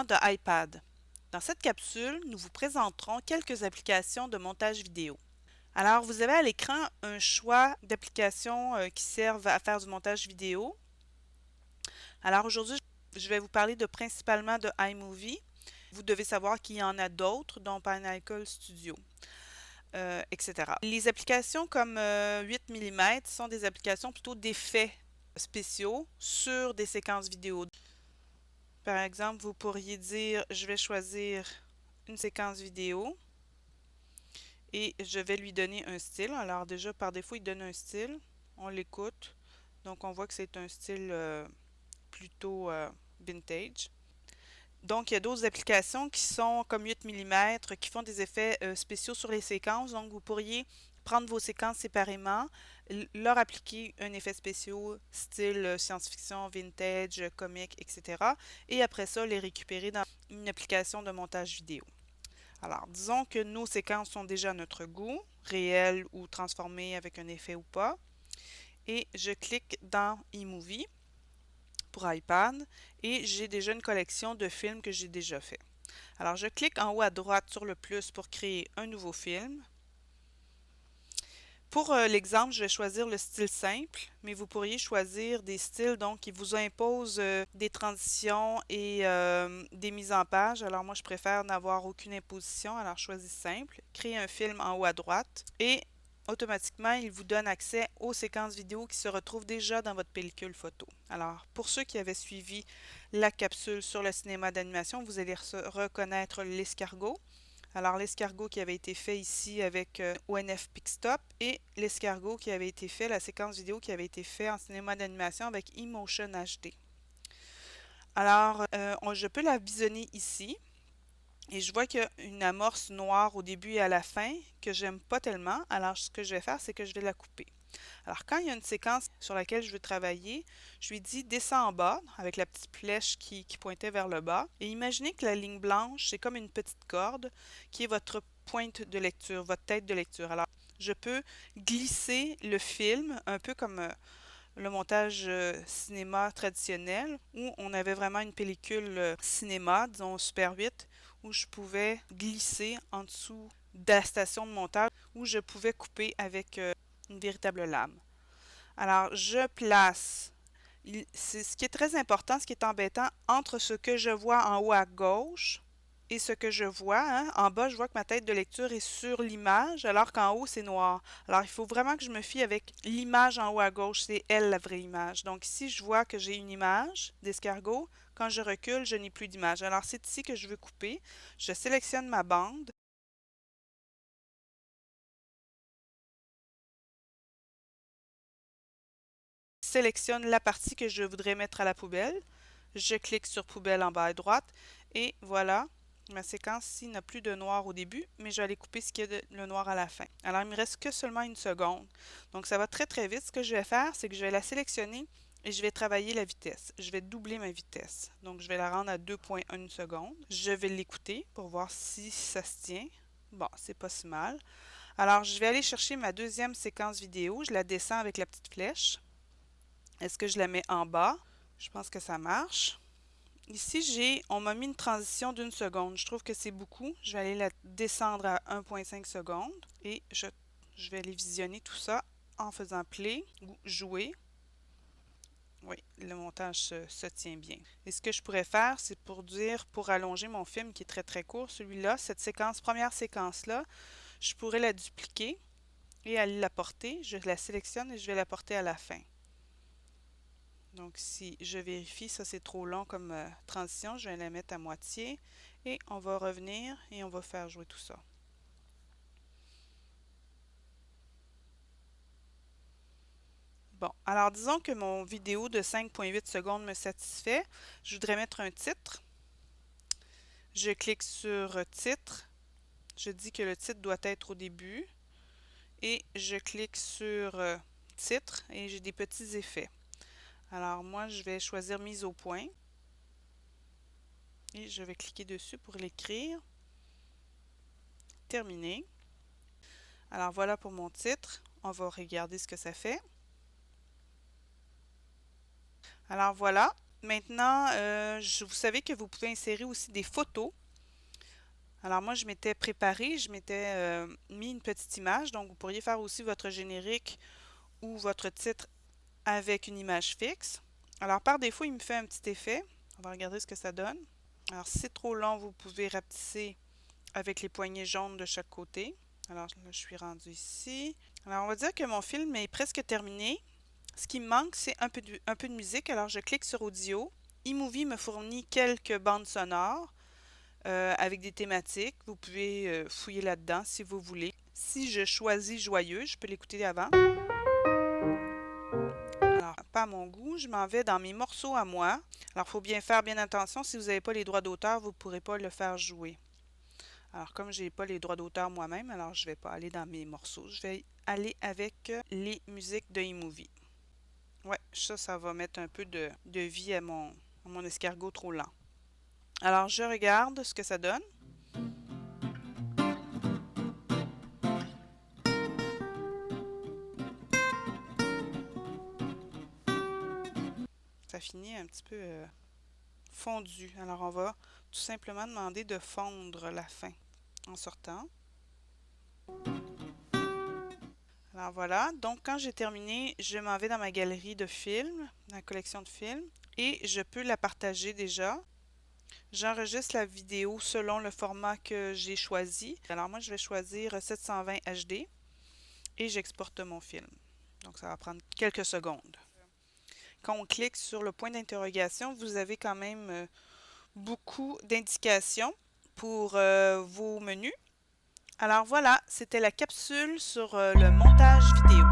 de iPad. Dans cette capsule, nous vous présenterons quelques applications de montage vidéo. Alors, vous avez à l'écran un choix d'applications qui servent à faire du montage vidéo. Alors aujourd'hui, je vais vous parler principalement de iMovie. Vous devez savoir qu'il y en a d'autres, dont Pinnacle Studio, etc. Les applications comme 8 mm sont des applications plutôt d'effets spéciaux sur des séquences vidéo. Par exemple, vous pourriez dire, je vais choisir une séquence vidéo et je vais lui donner un style. Alors déjà, par défaut, il donne un style. On l'écoute. Donc, on voit que c'est un style plutôt vintage. Donc, il y a d'autres applications qui sont comme 8 mm, qui font des effets spéciaux sur les séquences. Donc, vous pourriez prendre vos séquences séparément, leur appliquer un effet spécial style science-fiction, vintage, comique, etc. Et après ça, les récupérer dans une application de montage vidéo. Alors, disons que nos séquences sont déjà à notre goût, réelles ou transformées avec un effet ou pas. Et je clique dans iMovie pour iPad et j'ai déjà une collection de films que j'ai déjà fait. Alors, je clique en haut à droite sur le plus pour créer un nouveau film. Pour l'exemple, je vais choisir le style simple, mais vous pourriez choisir des styles donc qui vous imposent des transitions et des mises en page. Alors moi, je préfère n'avoir aucune imposition. Alors, choisis simple, créer un film en haut à droite et automatiquement, il vous donne accès aux séquences vidéo qui se retrouvent déjà dans votre pellicule photo. Alors, pour ceux qui avaient suivi la capsule sur le cinéma d'animation, vous allez reconnaître l'escargot. Alors, l'escargot qui avait été fait ici avec ONF Pixstop et l'escargot qui avait été fait, la séquence vidéo qui avait été fait en cinéma d'animation avec eMotion HD. Alors, je peux la visionner ici et je vois qu'il y a une amorce noire au début et à la fin que j'aime pas tellement. Alors, ce que je vais faire, c'est que je vais la couper. Alors, quand il y a une séquence sur laquelle je veux travailler, je lui dis descends en bas avec la petite flèche qui pointait vers le bas. Et imaginez que la ligne blanche, c'est comme une petite corde qui est votre pointe de lecture, votre tête de lecture. Alors, je peux glisser le film un peu comme le montage cinéma traditionnel où on avait vraiment une pellicule cinéma, disons Super 8, où je pouvais glisser en dessous de la station de montage où je pouvais couper avec une véritable lame. Alors, je place, c'est ce qui est très important, ce qui est embêtant, entre ce que je vois en haut à gauche et ce que je vois, hein. En bas, je vois que ma tête de lecture est sur l'image, alors qu'en haut, c'est noir. Alors, il faut vraiment que je me fie avec l'image en haut à gauche, c'est elle la vraie image. Donc ici, je vois que j'ai une image d'escargot. Quand je recule, je n'ai plus d'image. Alors, c'est ici que je veux couper. Je sélectionne ma bande. Sélectionne la partie que je voudrais mettre à la poubelle. Je clique sur poubelle en bas à droite et voilà, ma séquence ici n'a plus de noir au début, mais je vais aller couper ce qui est de le noir à la fin. Alors il me reste que seulement une seconde. Donc ça va très très vite. Ce que je vais faire, c'est que je vais la sélectionner et je vais travailler la vitesse. Je vais doubler ma vitesse. Donc je vais la rendre à 2,1 secondes. Je vais l'écouter pour voir si ça se tient. Bon, c'est pas si mal. Alors je vais aller chercher ma deuxième séquence vidéo. Je la descends avec la petite flèche. Est-ce que je la mets en bas? Je pense que ça marche. Ici, on m'a mis une transition d'une seconde. Je trouve que c'est beaucoup. Je vais aller la descendre à 1,5 secondes et je vais aller visionner tout ça en faisant play ou jouer. Oui, le montage se tient bien. Et ce que je pourrais faire, c'est pour allonger mon film qui est très très court, celui-là, cette séquence, première séquence-là, je pourrais la dupliquer et aller la porter. Je la sélectionne et je vais la porter à la fin. Donc, si je vérifie, ça c'est trop long comme transition, je vais la mettre à moitié et on va revenir et on va faire jouer tout ça. Bon, alors disons que mon vidéo de 5,8 secondes me satisfait. Je voudrais mettre un titre. Je clique sur titre. Je dis que le titre doit être au début. Et je clique sur titre et j'ai des petits effets. Alors moi, je vais choisir mise au point. Et je vais cliquer dessus pour l'écrire. Terminé. Alors voilà pour mon titre. On va regarder ce que ça fait. Alors voilà, Maintenant, vous savez que vous pouvez insérer aussi des photos. Alors moi, je m'étais préparée, je m'étais mis une petite image, donc vous pourriez faire aussi votre générique ou votre titre avec une image fixe. Alors par défaut, il me fait un petit effet. On va regarder ce que ça donne. Alors si c'est trop long, vous pouvez rapetisser avec les poignées jaunes de chaque côté. Alors là, je suis rendue ici. Alors on va dire que mon film est presque terminé. Ce qui me manque, c'est un peu de musique. Alors je clique sur Audio. iMovie me fournit quelques bandes sonores avec des thématiques. Vous pouvez fouiller là-dedans si vous voulez. Si je choisis Joyeux, je peux l'écouter avant. Alors, pas à mon goût, je m'en vais dans mes morceaux à moi. Alors, il faut bien faire bien attention. Si vous n'avez pas les droits d'auteur, vous ne pourrez pas le faire jouer. Alors, comme je n'ai pas les droits d'auteur moi-même, alors je ne vais pas aller dans mes morceaux. Je vais aller avec les musiques de iMovie. Ouais, ça va mettre un peu de vie à mon escargot trop lent. Alors, je regarde ce que ça donne. Ça finit un petit peu fondu. Alors, on va tout simplement demander de fondre la fin en sortant. Alors voilà, donc quand j'ai terminé, je m'en vais dans ma galerie de films, ma collection de films, et je peux la partager déjà. J'enregistre la vidéo selon le format que j'ai choisi. Alors moi, je vais choisir 720 HD et j'exporte mon film. Donc ça va prendre quelques secondes. Quand on clique sur le point d'interrogation, vous avez quand même beaucoup d'indications pour vos menus. Alors voilà, c'était la capsule sur le montage vidéo.